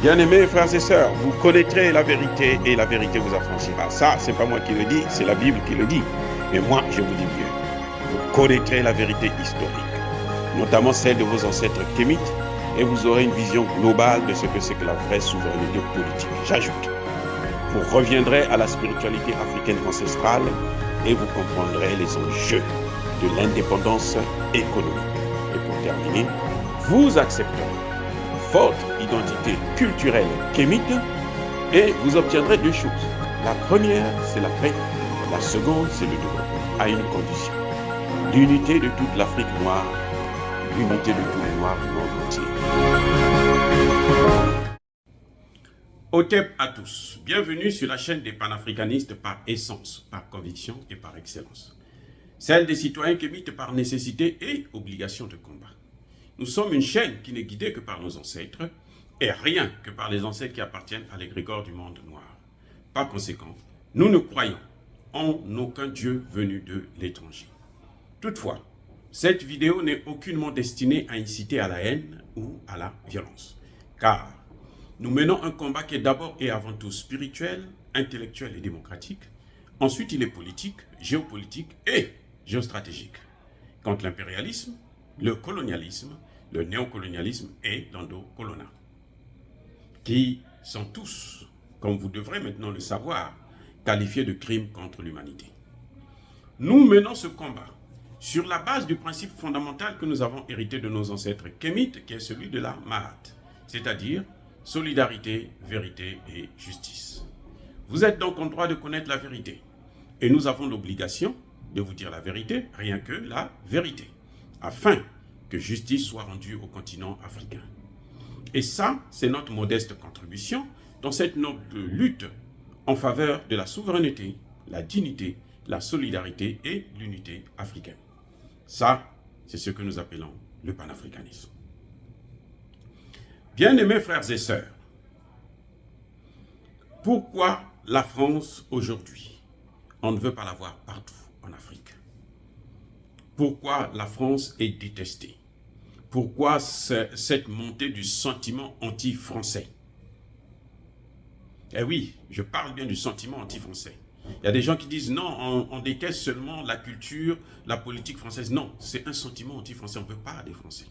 Bien-aimés frères et sœurs, vous connaîtrez la vérité et la vérité vous affranchira. Ça, c'est pas moi qui le dis, c'est la Bible qui le dit. Mais moi, je vous dis bien, vous connaîtrez la vérité historique, notamment celle de vos ancêtres kémites, et vous aurez une vision globale de ce que c'est que la vraie souveraineté politique. J'ajoute, vous reviendrez à la spiritualité africaine ancestrale et vous comprendrez les enjeux de l'indépendance économique. Et pour terminer, vous accepterez votre identité culturelle kémite et vous obtiendrez deux choses. La première, c'est la paix. La seconde, c'est le développement, à une condition. L'unité de toute l'Afrique noire, l'unité de tous les Noirs du monde entier. Otep à tous. Bienvenue sur la chaîne des panafricanistes par essence, par conviction et par excellence. Celle des citoyens kémites par nécessité et obligation de combat. Nous sommes une chaîne qui n'est guidée que par nos ancêtres et rien que par les ancêtres qui appartiennent à l'égrégore du monde noir. Par conséquent, nous ne croyons en aucun Dieu venu de l'étranger. Toutefois, cette vidéo n'est aucunement destinée à inciter à la haine ou à la violence. Car nous menons un combat qui est d'abord et avant tout spirituel, intellectuel et démocratique. Ensuite, il est politique, géopolitique et géostratégique. Contre l'impérialisme, le colonialisme, le néocolonialisme et l'endocolonat, qui sont tous, comme vous devrez maintenant le savoir, qualifiés de crimes contre l'humanité. Nous menons ce combat sur la base du principe fondamental que nous avons hérité de nos ancêtres kémites, qui est celui de la Mahat, c'est-à-dire solidarité, vérité et justice. Vous êtes donc en droit de connaître la vérité, et nous avons l'obligation de vous dire la vérité, rien que la vérité, afin que justice soit rendue au continent africain. Et ça, c'est notre modeste contribution dans cette noble lutte en faveur de la souveraineté, la dignité, la solidarité et l'unité africaine. Ça, c'est ce que nous appelons le panafricanisme. Bien-aimés frères et sœurs, pourquoi la France aujourd'hui, on ne veut pas la voir partout en Afrique? Pourquoi la France est détestée? Pourquoi cette montée du sentiment anti-français? Eh oui, je parle bien du sentiment anti-français. Il y a des gens qui disent non, on déteste seulement la culture, la politique française. Non, c'est un sentiment anti-français, on ne veut pas des Français.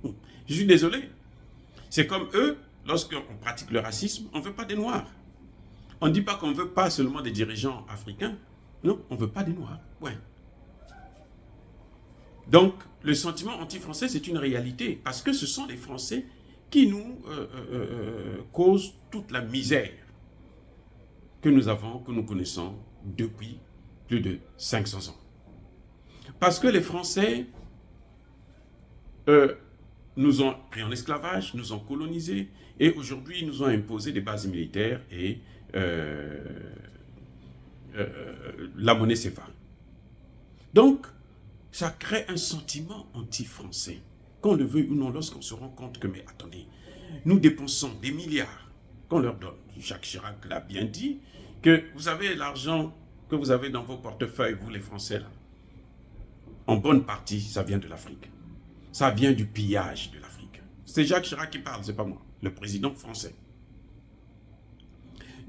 Je suis désolé. C'est comme eux, lorsqu'on pratique le racisme, on ne veut pas des Noirs. On ne dit pas qu'on ne veut pas seulement des dirigeants africains. Non, on ne veut pas des Noirs. Ouais. Donc, le sentiment anti-français, c'est une réalité, parce que ce sont les Français qui nous causent toute la misère que nous avons, que nous connaissons depuis plus de 500 ans. Parce que les Français nous ont pris en esclavage, nous ont colonisés, et aujourd'hui, ils nous ont imposé des bases militaires et la monnaie CFA. Donc, ça crée un sentiment anti-français, qu'on le veuille ou non, lorsqu'on se rend compte que, mais attendez, nous dépensons des milliards qu'on leur donne. Jacques Chirac l'a bien dit, que vous avez l'argent que vous avez dans vos portefeuilles, vous les Français, là, en bonne partie, ça vient de l'Afrique. Ça vient du pillage de l'Afrique. C'est Jacques Chirac qui parle, c'est pas moi, le président français.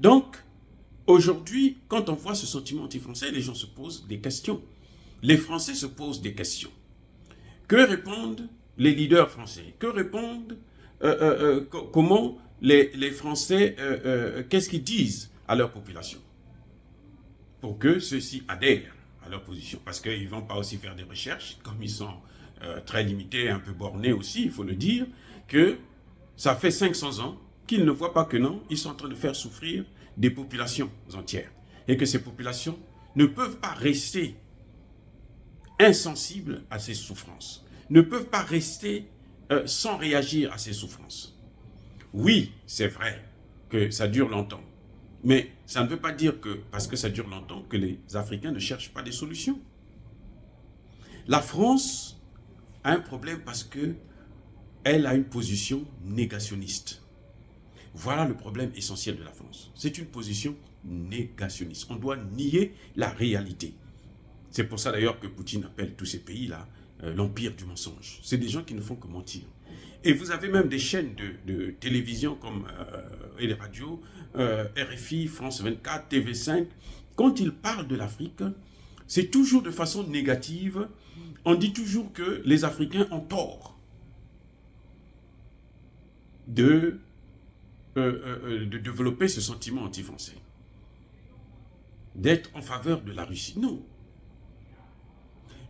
Donc, aujourd'hui, quand on voit ce sentiment anti-français, les gens se posent des questions. Les Français se posent des questions. Que répondent les leaders français? Que répondent, comment les Français, qu'est-ce qu'ils disent à leur population? Pour que ceux-ci adhèrent à leur position. Parce qu'ils ne vont pas aussi faire des recherches, comme ils sont très limités, un peu bornés aussi, il faut le dire, que ça fait 500 ans qu'ils ne voient pas que non, ils sont en train de faire souffrir des populations entières. Et que ces populations ne peuvent pas rester insensibles à ces souffrances, ne peuvent pas rester sans réagir à ces souffrances. Oui, c'est vrai que ça dure longtemps, mais ça ne veut pas dire que, parce que ça dure longtemps, que les Africains ne cherchent pas des solutions. La France a un problème parce qu'elle a une position négationniste. Voilà le problème essentiel de la France. C'est une position négationniste. On doit nier la réalité. C'est pour ça d'ailleurs que Poutine appelle tous ces pays-là l'empire du mensonge. C'est des gens qui ne font que mentir. Et vous avez même des chaînes de télévision comme et les radios, RFI, France 24, TV5. Quand ils parlent de l'Afrique, c'est toujours de façon négative. On dit toujours que les Africains ont tort de développer ce sentiment anti-français, d'être en faveur de la Russie. Non.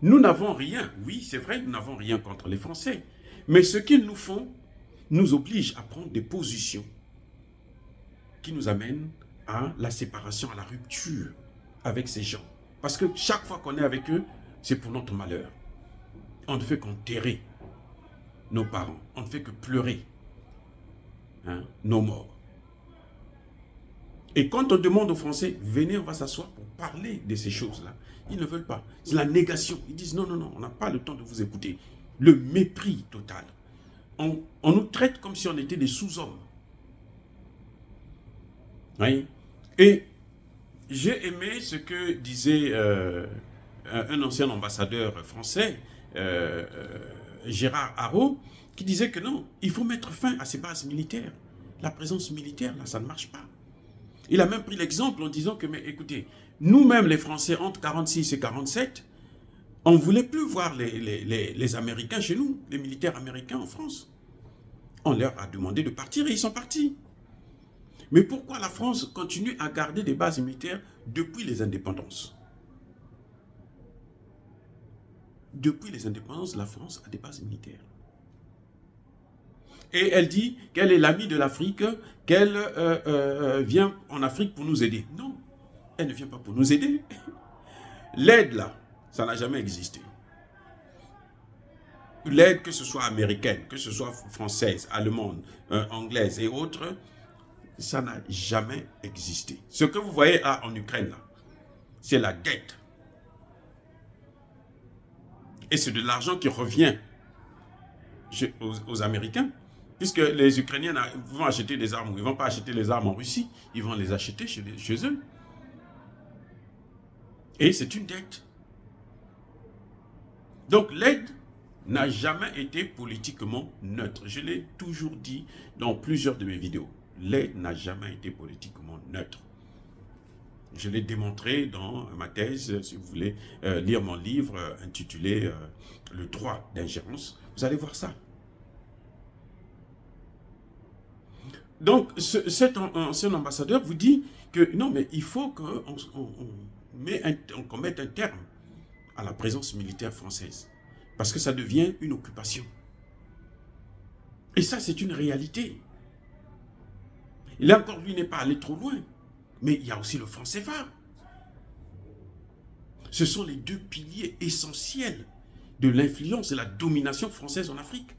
Nous n'avons rien, oui c'est vrai, nous n'avons rien contre les Français, mais ce qu'ils nous font nous oblige à prendre des positions qui nous amènent à la séparation, à la rupture avec ces gens. Parce que chaque fois qu'on est avec eux, c'est pour notre malheur. On ne fait qu'enterrer nos parents, on ne fait que pleurer nos morts. Et quand on demande aux Français, venez, on va s'asseoir pour parler de ces choses-là, ils ne veulent pas. C'est la négation. Ils disent non, non, non, on n'a pas le temps de vous écouter. Le mépris total. On nous traite comme si on était des sous-hommes. Oui. Et j'ai aimé ce que disait un ancien ambassadeur français, Gérard Haraud, qui disait que non, il faut mettre fin à ces bases militaires. La présence militaire, là, ça ne marche pas. Il a même pris l'exemple en disant que, mais écoutez, nous-mêmes les Français, entre 46 et 47, on ne voulait plus voir les Américains chez nous, les militaires américains en France. On leur a demandé de partir et ils sont partis. Mais pourquoi la France continue à garder des bases militaires depuis les indépendances? Depuis les indépendances, la France a des bases militaires. Et elle dit qu'elle est l'amie de l'Afrique, qu'elle vient en Afrique pour nous aider. Non, elle ne vient pas pour nous aider. L'aide là, ça n'a jamais existé. L'aide, que ce soit américaine, que ce soit française, allemande, anglaise et autres, ça n'a jamais existé. Ce que vous voyez là en Ukraine, là, c'est la dette. Et c'est de l'argent qui revient aux Américains, puisque les Ukrainiens vont acheter des armes, ils ne vont pas acheter les armes en Russie, ils vont les acheter chez eux. Et c'est une dette. Donc l'aide n'a jamais été politiquement neutre. Je l'ai toujours dit dans plusieurs de mes vidéos. L'aide n'a jamais été politiquement neutre. Je l'ai démontré dans ma thèse, si vous voulez lire mon livre intitulé « Le droit d'ingérence », vous allez voir ça. Donc, cet ancien ambassadeur vous dit que non, mais il faut qu'on mette un terme à la présence militaire française, parce que ça devient une occupation. Et ça, c'est une réalité. Là encore, lui n'est pas allé trop loin, mais il y a aussi le franc CFA. Ce sont les deux piliers essentiels de l'influence et la domination française en Afrique.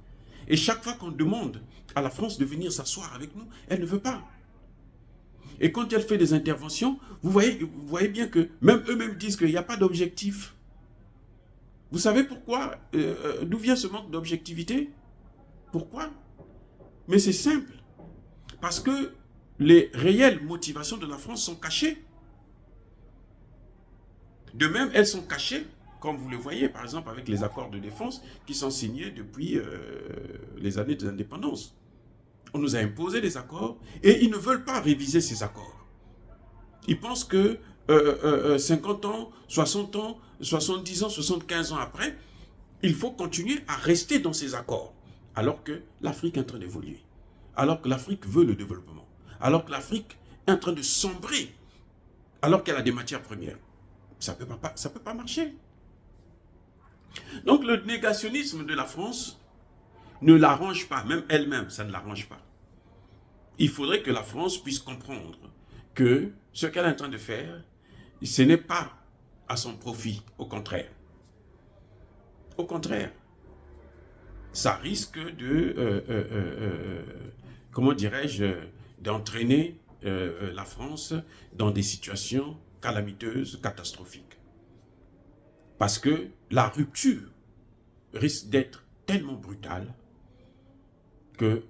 Et chaque fois qu'on demande à la France de venir s'asseoir avec nous, elle ne veut pas. Et quand elle fait des interventions, vous voyez bien que même eux-mêmes disent qu'il n'y a pas d'objectif. Vous savez pourquoi? D'où vient ce manque d'objectivité? Pourquoi? Mais c'est simple. Parce que les réelles motivations de la France sont cachées. De même, elles sont cachées, comme vous le voyez, par exemple, avec les accords de défense qui sont signés depuis les années de l'indépendance. On nous a imposé des accords et ils ne veulent pas réviser ces accords. Ils pensent que 50 ans, 60 ans, 70 ans, 75 ans après, il faut continuer à rester dans ces accords. Alors que l'Afrique est en train d'évoluer. Alors que l'Afrique veut le développement. Alors que l'Afrique est en train de sombrer. Alors qu'elle a des matières premières. Ça peut pas marcher. Donc le négationnisme de la France ne l'arrange pas, même elle-même, ça ne l'arrange pas. Il faudrait que la France puisse comprendre que ce qu'elle est en train de faire, ce n'est pas à son profit, au contraire. Au contraire, ça risque de, comment dirais-je, d'entraîner la France dans des situations calamiteuses, catastrophiques. Parce que la rupture risque d'être tellement brutale que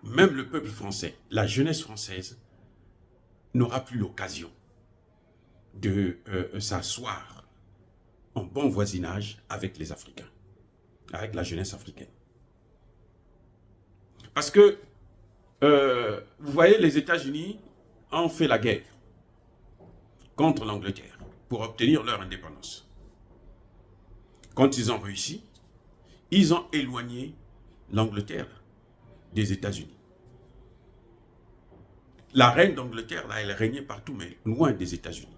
même le peuple français, la jeunesse française, n'aura plus l'occasion de s'asseoir en bon voisinage avec les Africains, avec la jeunesse africaine. Parce que, vous voyez, les États-Unis ont fait la guerre contre l'Angleterre pour obtenir leur indépendance. Quand ils ont réussi, ils ont éloigné l'Angleterre des États-Unis. La reine d'Angleterre, là, elle régnait partout, mais loin des États-Unis.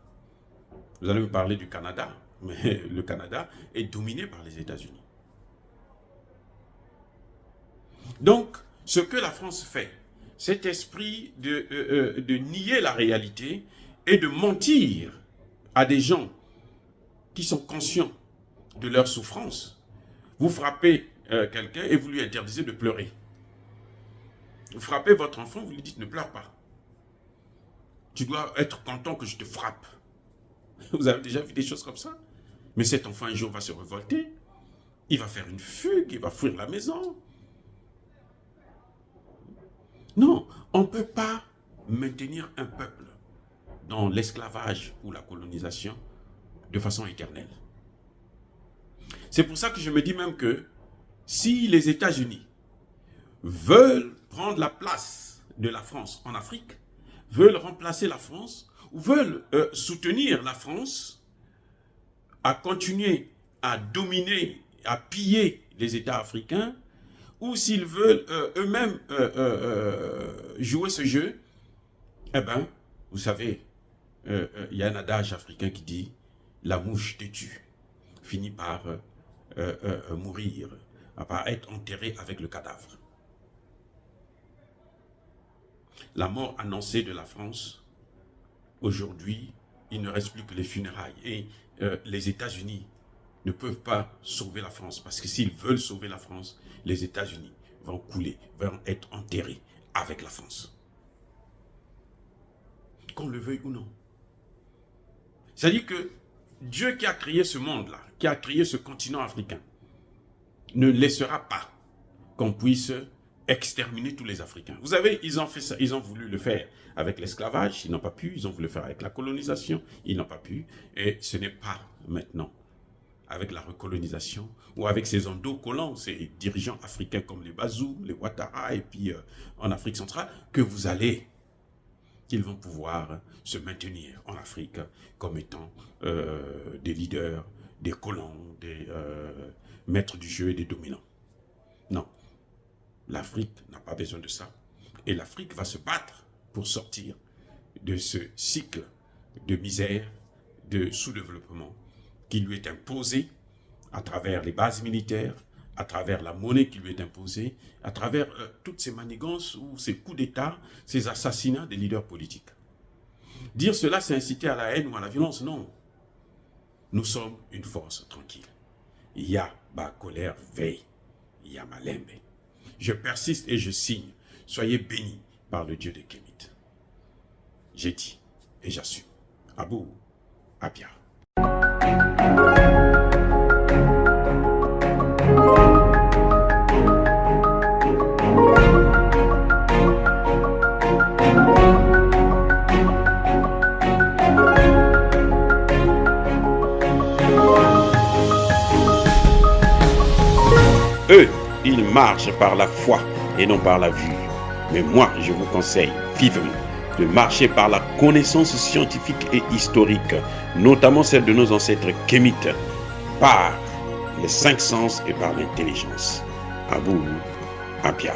Vous allez me parler du Canada, mais le Canada est dominé par les États-Unis. Donc, ce que la France fait, cet esprit de nier la réalité et de mentir à des gens qui sont conscients de leur souffrance. Vous frappez quelqu'un et vous lui interdisez de pleurer. Vous frappez votre enfant, vous lui dites ne pleure pas. Tu dois être content que je te frappe. Vous avez déjà vu des choses comme ça? Mais cet enfant un jour va se révolter. Il va faire une fugue, il va fuir la maison. Non, on ne peut pas maintenir un peuple dans l'esclavage ou la colonisation de façon éternelle. C'est pour ça que je me dis même que si les États-Unis veulent prendre la place de la France en Afrique, veulent remplacer la France, ou veulent soutenir la France à continuer à dominer, à piller les États africains, ou s'ils veulent eux-mêmes jouer ce jeu, eh bien, vous savez, il y a un adage africain qui dit « la mouche têtue finit par mourir, par être enterrée avec le cadavre ». La mort annoncée de la France, aujourd'hui, il ne reste plus que les funérailles. Et les États-Unis ne peuvent pas sauver la France, parce que s'ils veulent sauver la France, les États-Unis vont couler, vont être enterrés avec la France. Qu'on le veuille ou non. C'est-à-dire que Dieu qui a créé ce monde-là, qui a créé ce continent africain, ne laissera pas qu'on puisse exterminer tous les Africains. Vous savez, ils ont fait ça, ils ont voulu le faire avec l'esclavage, ils n'ont pas pu, ils ont voulu le faire avec la colonisation, ils n'ont pas pu, et ce n'est pas maintenant avec la recolonisation ou avec ces endocollants, ces dirigeants africains comme les Bazou, les Ouattara et puis en Afrique centrale, que vous allez, qu'ils vont pouvoir se maintenir en Afrique comme étant des leaders, des colons, des maîtres du jeu et des dominants. Non. L'Afrique n'a pas besoin de ça. Et l'Afrique va se battre pour sortir de ce cycle de misère, de sous-développement qui lui est imposé à travers les bases militaires, à travers la monnaie qui lui est imposée, à travers toutes ces manigances ou ces coups d'État, ces assassinats des leaders politiques. Dire cela, c'est inciter à la haine ou à la violence, non. Nous sommes une force tranquille. Il y a colère, veille, il y a Malembe. Je persiste et je signe. Soyez bénis par le Dieu de Kémit. J'ai dit et j'assume. Abou Abia. Eux, ils marchent par la foi et non par la vue. Mais moi, je vous conseille vivement de marcher par la connaissance scientifique et historique, notamment celle de nos ancêtres kémites, par les 5 sens et par l'intelligence. Abou Abia.